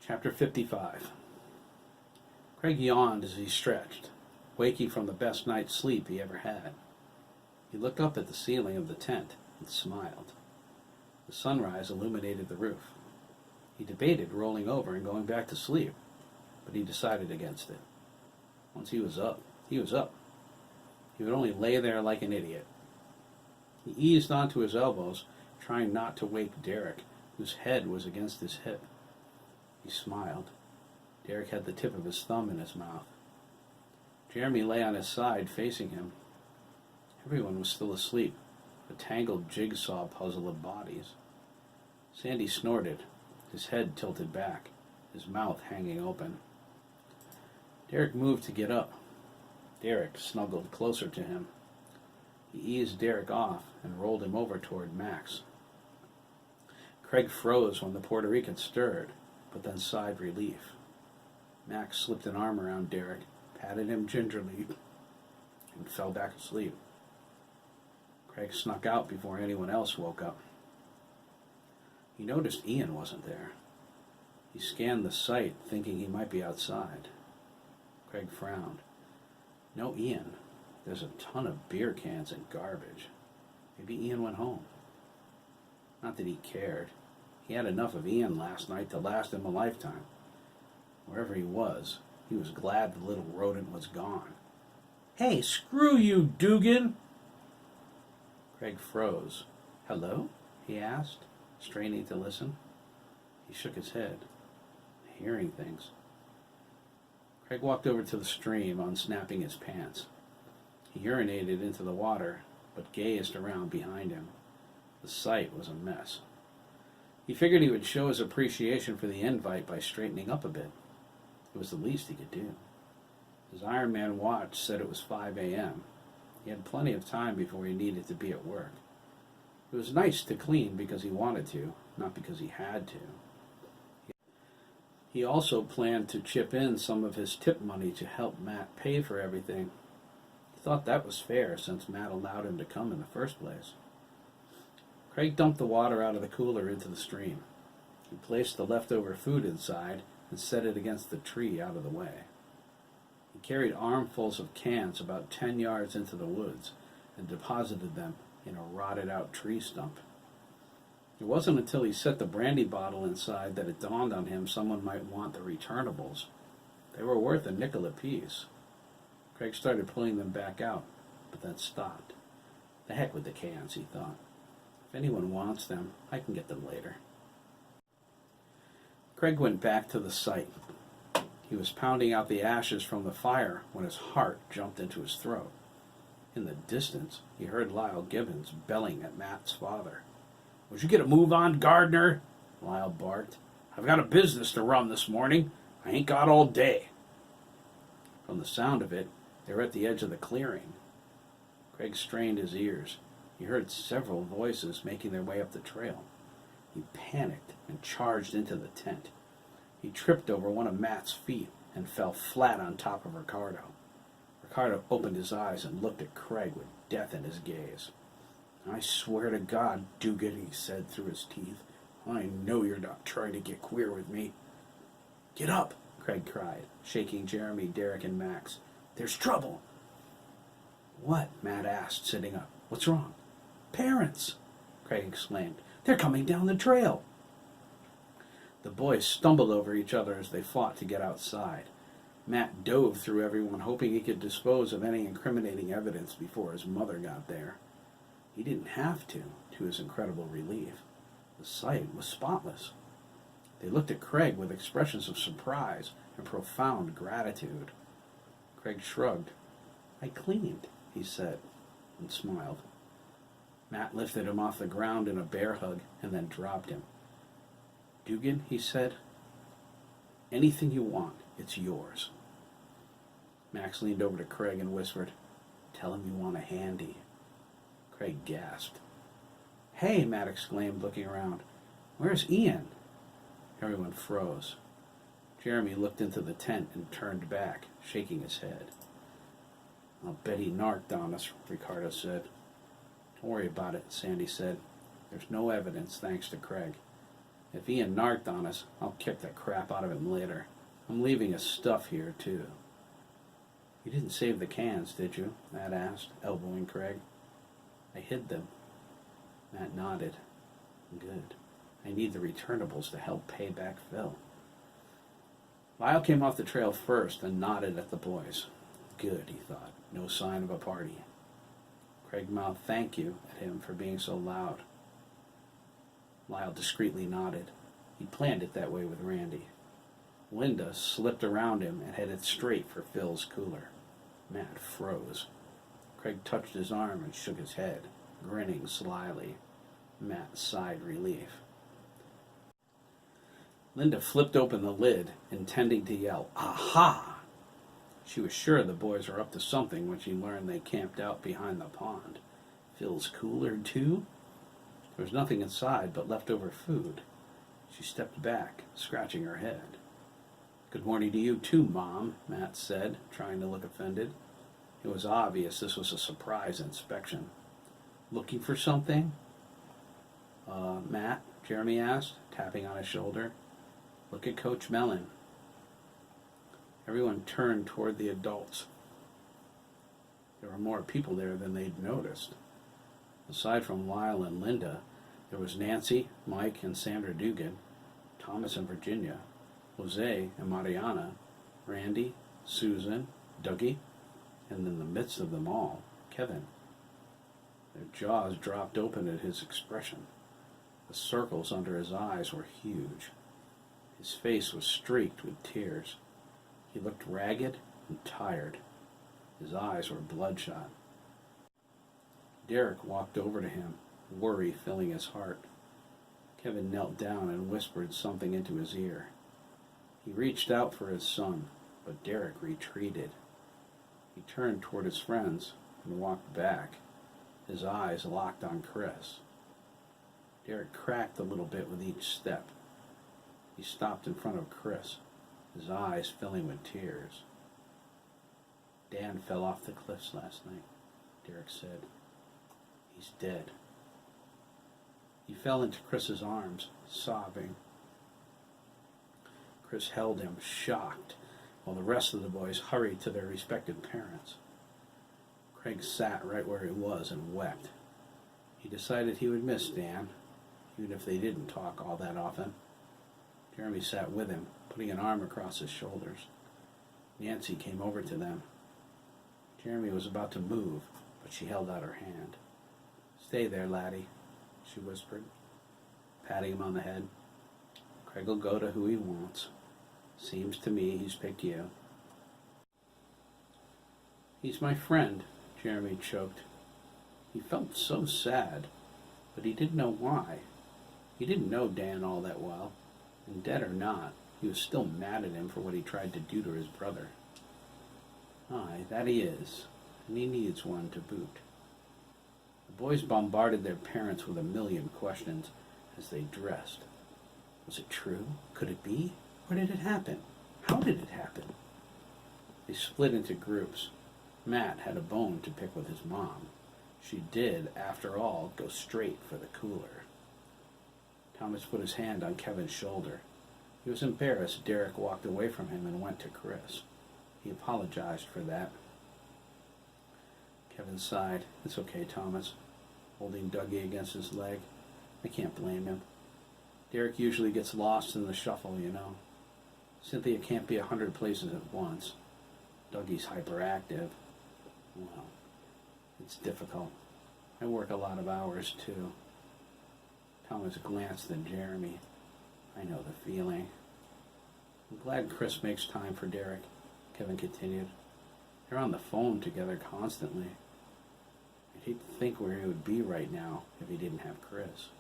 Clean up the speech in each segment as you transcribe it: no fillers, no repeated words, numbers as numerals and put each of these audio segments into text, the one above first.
Chapter 55. Craig yawned as he stretched, waking from the best night's sleep he ever had. He looked up at the ceiling of the tent and smiled. The sunrise illuminated the roof. He debated rolling over and going back to sleep, but he decided against it. Once he was up, he was up. He would only lay there like an idiot. He eased onto his elbows, trying not to wake Derek, whose head was against his hip. He smiled. Derek had the tip of his thumb in his mouth. Jeremy lay on his side, facing him. Everyone was still asleep, a tangled jigsaw puzzle of bodies. Sandy snorted, his head tilted back, his mouth hanging open. Derek moved to get up. Derek snuggled closer to him. He eased Derek off and rolled him over toward Max. Craig froze when the Puerto Rican stirred, but then sighed relief. Max slipped an arm around Derek, patted him gingerly, and fell back asleep. Craig snuck out before anyone else woke up. He noticed Ian wasn't there. He scanned the site, thinking he might be outside. Craig frowned. No Ian. There's a ton of beer cans and garbage. Maybe Ian went home. Not that he cared. He had enough of Ian last night to last him a lifetime. Wherever he was glad the little rodent was gone. "Hey, screw you, Dougan!" Craig froze. "Hello?" he asked, straining to listen. He shook his head, hearing things. Craig walked over to the stream, unsnapping his pants. He urinated into the water, but gazed around behind him. The sight was a mess. He figured he would show his appreciation for the invite by straightening up a bit. It was the least he could do. His Iron Man watch said it was 5 a.m. He had plenty of time before he needed to be at work. It was nice to clean because he wanted to, not because he had to. He also planned to chip in some of his tip money to help Matt pay for everything. He thought that was fair since Matt allowed him to come in the first place. Craig dumped the water out of the cooler into the stream. He placed the leftover food inside and set it against the tree out of the way. He carried armfuls of cans about 10 yards into the woods and deposited them in a rotted-out tree stump. It wasn't until he set the brandy bottle inside that it dawned on him someone might want the returnables. They were worth a nickel apiece. Craig started pulling them back out, but then stopped. The heck with the cans, he thought. If anyone wants them, I can get them later. Craig went back to the site. He was pounding out the ashes from the fire when his heart jumped into his throat. In the distance, he heard Lyle Gibbons belling at Matt's father. "Would you get a move on, Gardner?" Lyle barked. "I've got a business to run this morning. I ain't got all day." From the sound of it, they were at the edge of the clearing. Craig strained his ears. He heard several voices making their way up the trail. He panicked and charged into the tent. He tripped over one of Matt's feet and fell flat on top of Ricardo. Ricardo opened his eyes and looked at Craig with death in his gaze. "I swear to God, Dougan," he said through his teeth, "I know you're not trying to get queer with me." "Get up," Craig cried, shaking Jeremy, Derek, and Max. "There's trouble." "What?" Matt asked, sitting up. "What's wrong?" "Parents!" Craig exclaimed. "They're coming down the trail." The boys stumbled over each other as they fought to get outside. Matt dove through everyone, hoping he could dispose of any incriminating evidence before his mother got there. He didn't have to his incredible relief. The site was spotless. They looked at Craig with expressions of surprise and profound gratitude. Craig shrugged. "I cleaned," he said, and smiled. Matt lifted him off the ground in a bear hug and then dropped him. "Dougan," he said, "anything you want, it's yours." Max leaned over to Craig and whispered, "Tell him you want a handy." Craig gasped. "Hey," Matt exclaimed, looking around. "Where's Ian?" Everyone froze. Jeremy looked into the tent and turned back, shaking his head. "I'll bet he narked on us," Ricardo said. "Don't worry about it," Sandy said. "There's no evidence, thanks to Craig. If Ian narked on us, I'll kick the crap out of him later. I'm leaving his stuff here, too. You didn't save the cans, did you? Matt asked, elbowing Craig. I hid them. Matt nodded. Good. I need the returnables to help pay back Phil. Lyle came off the trail first and nodded at the boys. Good, he thought. No sign of a party. Craig mouthed thank you at him for being so loud. Lyle discreetly nodded. He'd planned it that way with Randy. Linda slipped around him and headed straight for Phil's cooler. Matt froze. Craig touched his arm and shook his head, grinning slyly. Matt sighed relief. Linda flipped open the lid, intending to yell, Aha! She was sure the boys were up to something when she learned they camped out behind the pond. Phil's cooler, too? There was nothing inside but leftover food. She stepped back, scratching her head. Good morning to you, too, Mom, Matt said, trying to look offended. It was obvious this was a surprise inspection. Looking for something? Matt, Jeremy asked, tapping on his shoulder. Look at Coach Mellon. Everyone turned toward the adults. There were more people there than they'd noticed. Aside from Lyle and Linda, there was Nancy, Mike, and Sandra Dougan, Thomas and Virginia, Jose and Mariana, Randy, Susan, Dougie, and in the midst of them all, Kevin. Their jaws dropped open at his expression. The circles under his eyes were huge. His face was streaked with tears. He looked ragged and tired. His eyes were bloodshot. Derek walked over to him, worry filling his heart. Kevin knelt down and whispered something into his ear. He reached out for his son, but Derek retreated. He turned toward his friends and walked back, his eyes locked on Chris. Derek cracked a little bit with each step. He stopped in front of Chris, his eyes filling with tears. Dan fell off the cliffs last night, Derek said. He's dead. He fell into Chris's arms, sobbing. Chris held him, shocked, while the rest of the boys hurried to their respective parents. Craig sat right where he was and wept. He decided he would miss Dan, even if they didn't talk all that often. Jeremy sat with him, putting an arm across his shoulders. Nancy came over to them. Jeremy was about to move, but she held out her hand. Stay there, laddie, she whispered, patting him on the head. Craig will go to who he wants. Seems to me he's picked you. He's my friend, Jeremy choked. He felt so sad, but he didn't know why. He didn't know Dan all that well, and dead or not, he was still mad at him for what he tried to do to his brother. Aye, that he is, and he needs one to boot. The boys bombarded their parents with a million questions as they dressed. Was it true? Could it be? Where did it happen? How did it happen? They split into groups. Matt had a bone to pick with his mom. She did, after all, go straight for the cooler. Thomas put his hand on Kevin's shoulder. He was embarrassed Derek walked away from him and went to Chris. He apologized for that. Kevin sighed. It's okay, Thomas, holding Dougie against his leg. I can't blame him. Derek usually gets lost in the shuffle, you know. Cynthia can't be 100 places at once. Dougie's hyperactive. Well, it's difficult. I work a lot of hours, too. Thomas glanced at Jeremy. I know the feeling. I'm glad Chris makes time for Derek, Kevin continued. They're on the phone together constantly. I'd hate to think where he would be right now if he didn't have Chris.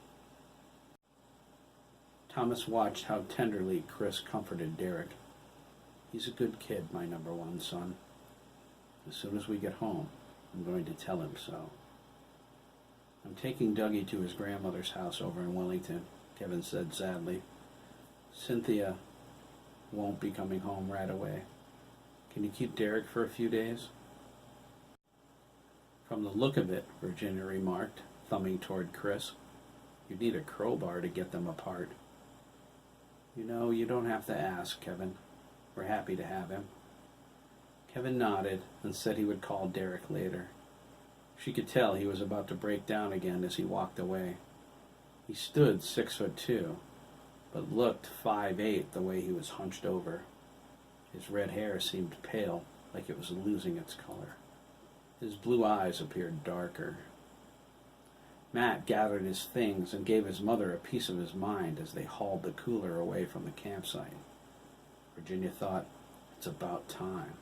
Thomas watched how tenderly Chris comforted Derek. He's a good kid, my number one son. As soon as we get home, I'm going to tell him so. I'm taking Dougie to his grandmother's house over in Wellington, Kevin said sadly. Cynthia won't be coming home right away. Can you keep Derek for a few days? From the look of it, Virginia remarked, thumbing toward Chris, you'd need a crowbar to get them apart. You know, you don't have to ask, Kevin. We're happy to have him. Kevin nodded and said he would call Derek later. She could tell he was about to break down again as he walked away. He stood 6'2", but looked 5'8" the way he was hunched over. His red hair seemed pale, like it was losing its color. His blue eyes appeared darker. Matt gathered his things and gave his mother a piece of his mind as they hauled the cooler away from the campsite. Virginia thought, it's about time.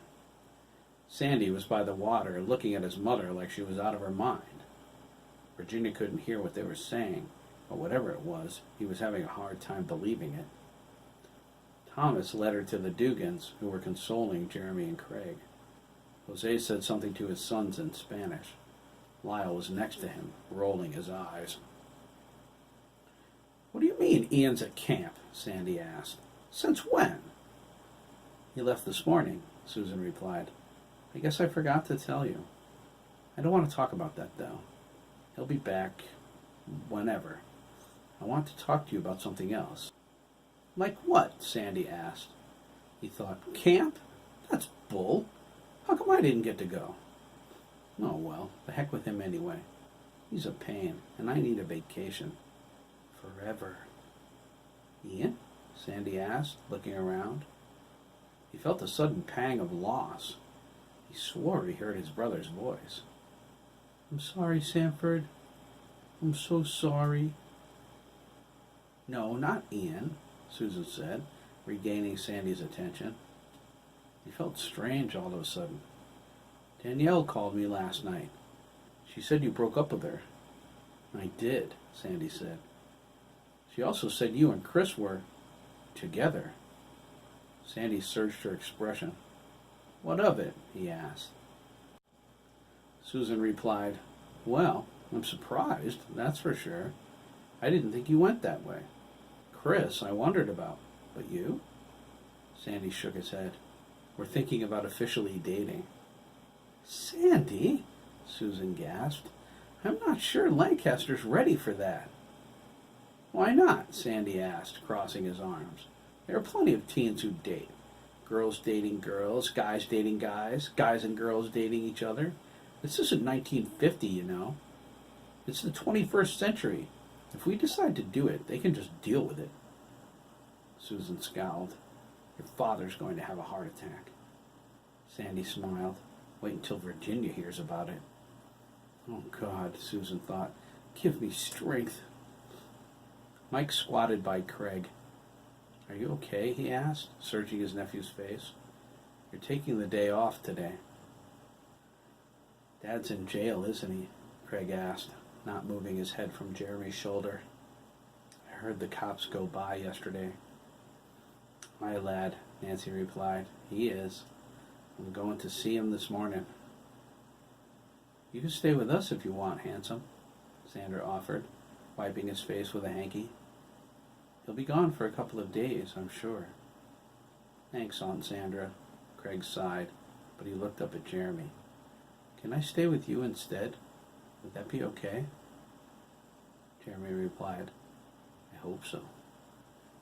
Sandy was by the water, looking at his mother like she was out of her mind. Virginia couldn't hear what they were saying, but whatever it was, he was having a hard time believing it. Thomas led her to the Dougans, who were consoling Jeremy and Craig. Jose said something to his sons in Spanish. Lyle was next to him, rolling his eyes. What do you mean Ian's at camp? Sandy asked. Since when? He left this morning, Susan replied. I guess I forgot to tell you. I don't want to talk about that, though. He'll be back whenever. I want to talk to you about something else. Like what? Sandy asked. He thought, camp? That's bull. How come I didn't get to go? Oh, well, the heck with him anyway. He's a pain, and I need a vacation. Forever. Ian? Sandy asked, looking around. He felt a sudden pang of loss. He swore he heard his brother's voice. I'm sorry, Sanford. I'm so sorry. No, not Ian, Susan said, regaining Sandy's attention. He felt strange all of a sudden. Danielle called me last night. She said you broke up with her. I did, Sandy said. She also said you and Chris were together. Sandy searched her expression. What of it? He asked. Susan replied, Well, I'm surprised, that's for sure. I didn't think you went that way. Chris, I wondered about. But you? Sandy shook his head. We're thinking about officially dating. Sandy? Susan gasped. I'm not sure Lancaster's ready for that. Why not? Sandy asked, crossing his arms. There are plenty of teens who date. Girls dating girls, guys dating guys, guys and girls dating each other. This isn't 1950, you know. It's the 21st century. If we decide to do it, they can just deal with it. Susan scowled. Your father's going to have a heart attack. Sandy smiled. Wait until Virginia hears about it. Oh, God, Susan thought. Give me strength. Mike squatted by Craig. Are you okay? He asked, searching his nephew's face. You're taking the day off today. Dad's in jail, isn't he? Craig asked, not moving his head from Jeremy's shoulder. I heard the cops go by yesterday. Aye, lad, Nancy replied. He is. I'm going to see him this morning. You can stay with us if you want, handsome, Sandra offered, wiping his face with a hanky. He'll be gone for a couple of days, I'm sure. Thanks, Aunt Sandra, Craig sighed, but he looked up at Jeremy. Can I stay with you instead? Would that be okay? Jeremy replied, I hope so.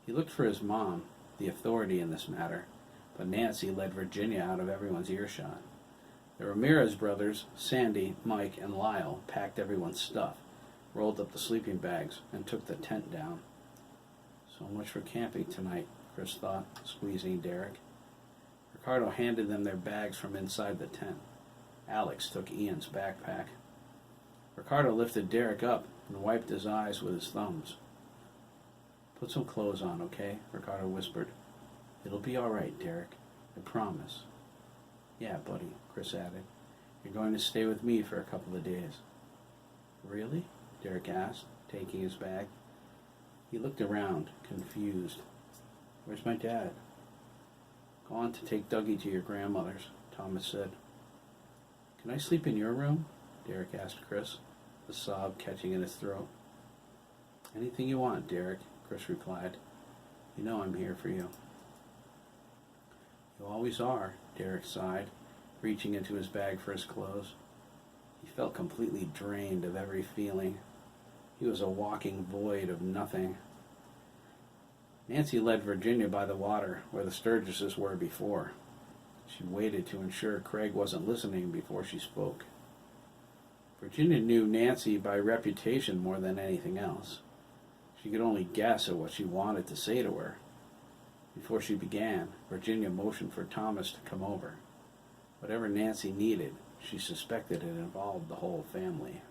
He looked for his mom, the authority in this matter, but Nancy led Virginia out of everyone's earshot. The Ramirez brothers, Sandy, Mike, and Lyle packed everyone's stuff, rolled up the sleeping bags, and took the tent down. So much for camping tonight, Chris thought, squeezing Derek. Ricardo handed them their bags from inside the tent. Alex took Ian's backpack. Ricardo lifted Derek up and wiped his eyes with his thumbs. Put some clothes on, okay? Ricardo whispered. It'll be all right, Derek. I promise. Yeah, buddy, Chris added. You're going to stay with me for a couple of days. Really? Derek asked, taking his bag. He looked around, confused. Where's my dad? Gone to take Dougie to your grandmother's, Thomas said. Can I sleep in your room? Derek asked Chris, the sob catching in his throat. Anything you want, Derek, Chris replied. You know I'm here for you. You always are, Derek sighed, reaching into his bag for his clothes. He felt completely drained of every feeling. He was a walking void of nothing. Nancy led Virginia by the water where the Sturgises were before. She waited to ensure Craig wasn't listening before she spoke. Virginia knew Nancy by reputation more than anything else. She could only guess at what she wanted to say to her. Before she began, Virginia motioned for Thomas to come over. Whatever Nancy needed, she suspected it involved the whole family.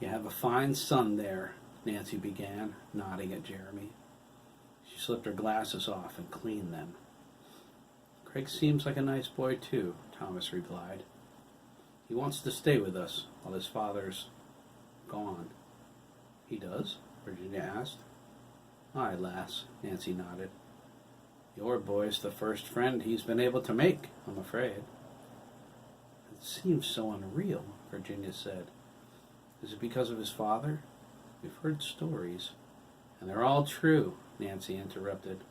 "You have a fine son there," Nancy began, nodding at Jeremy. She slipped her glasses off and cleaned them. "Craig seems like a nice boy, too," Thomas replied. "He wants to stay with us while his father's gone." "He does?" Virginia asked. "Aye, lass," Nancy nodded. "Your boy's the first friend he's been able to make, I'm afraid." "It seems so unreal," Virginia said. "Is it because of his father? We've heard stories." "And they're all true," Nancy interrupted.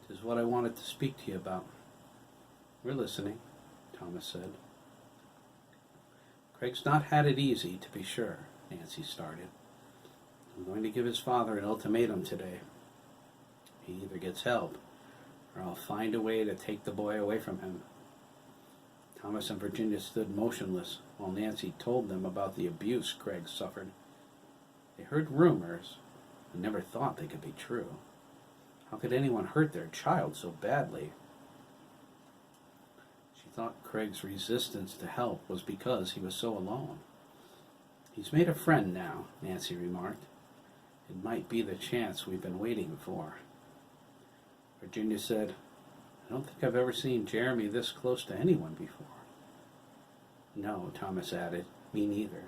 "'Tis what I wanted to speak to you about." "We're listening," Thomas said. "Craig's not had it easy, to be sure," Nancy started. "I'm going to give his father an ultimatum today. He either gets help, or I'll find a way to take the boy away from him." Thomas and Virginia stood motionless while Nancy told them about the abuse Craig suffered. They heard rumors, and never thought they could be true. How could anyone hurt their child so badly? She thought Craig's resistance to help was because he was so alone. "He's made a friend now," Nancy remarked. "It might be the chance we've been waiting for." Virginia said, "I don't think I've ever seen Jeremy this close to anyone before." "No," Thomas added, "me neither."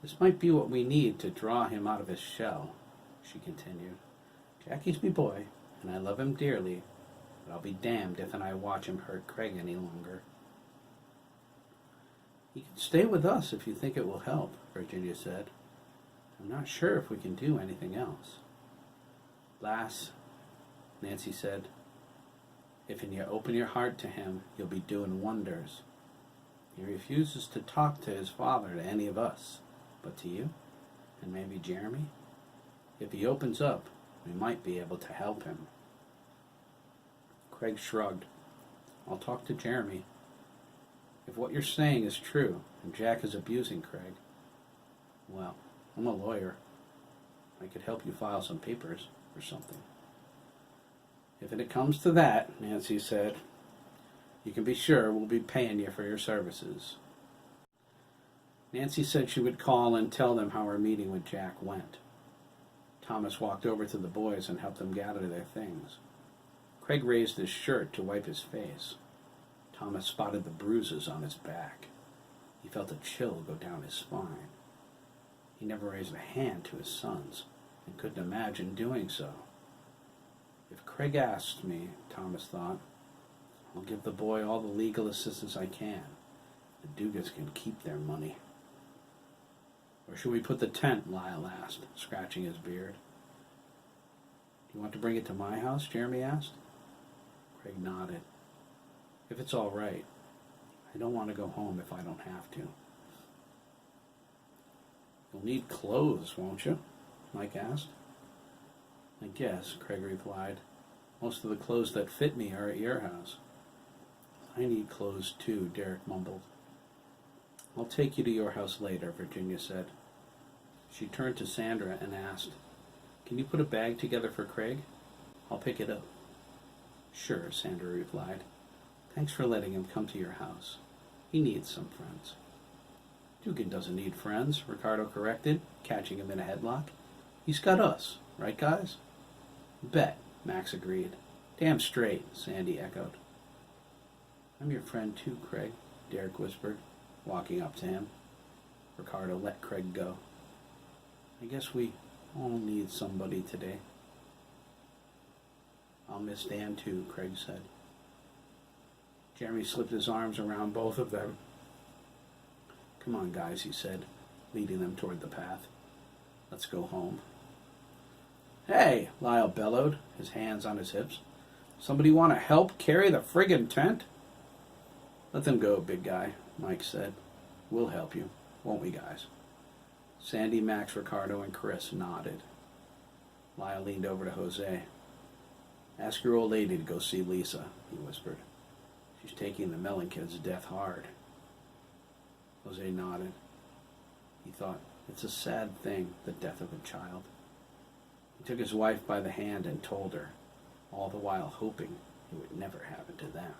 "This might be what we need to draw him out of his shell," she continued. "Jackie's me boy, and I love him dearly, but I'll be damned if I watch him hurt Craig any longer." "He can stay with us if you think it will help," Virginia said. "I'm not sure if we can do anything else." "Lass," Nancy said, "if you open your heart to him, you'll be doing wonders. He refuses to talk to his father, to any of us, but to you, and maybe Jeremy. If he opens up, we might be able to help him." Craig shrugged. "I'll talk to Jeremy. If what you're saying is true, and Jack is abusing Craig, well, I'm a lawyer. I could help you file some papers or something." "If it comes to that," Nancy said, "you can be sure we'll be paying you for your services." Nancy said she would call and tell them how her meeting with Jack went. Thomas walked over to the boys and helped them gather their things. Craig raised his shirt to wipe his face. Thomas spotted the bruises on his back. He felt a chill go down his spine. He never raised a hand to his sons, and couldn't imagine doing so. If Craig asked me, Thomas thought, I'll give the boy all the legal assistance I can. The Dougans can keep their money. "Where should we put the tent?" Lyle asked, scratching his beard. "Do you want to bring it to my house?" Jeremy asked. Craig nodded. "If it's all right. I don't want to go home if I don't have to." "You'll need clothes, won't you?" Mike asked. "I guess," Craig replied. "Most of the clothes that fit me are at your house." "I need clothes too," Derek mumbled. "I'll take you to your house later," Virginia said. She turned to Sandra and asked, "Can you put a bag together for Craig? I'll pick it up." "Sure," Sandra replied. "Thanks for letting him come to your house. He needs some friends." "Dougan doesn't need friends," Ricardo corrected, catching him in a headlock. "He's got us, right guys?" "Bet," Max agreed. "Damn straight," Sandy echoed. "I'm your friend too, Craig," Derek whispered, walking up to him. Ricardo let Craig go. "I guess we all need somebody today." "I'll miss Dan too," Craig said. Jeremy slipped his arms around both of them. "Come on, guys," he said, leading them toward the path. "Let's go home." "Hey!" Lyle bellowed, his hands on his hips. "Somebody want to help carry the friggin' tent?" "Let them go, big guy," Mike said. "We'll help you, won't we, guys?" Sandy, Max, Ricardo, and Chris nodded. Lyle leaned over to Jose. "Ask your old lady to go see Lisa," he whispered. "She's taking the Mellon kid's death hard." Jose nodded. He thought, it's a sad thing, the death of a child. He took his wife by the hand and told her, all the while hoping it would never happen to them.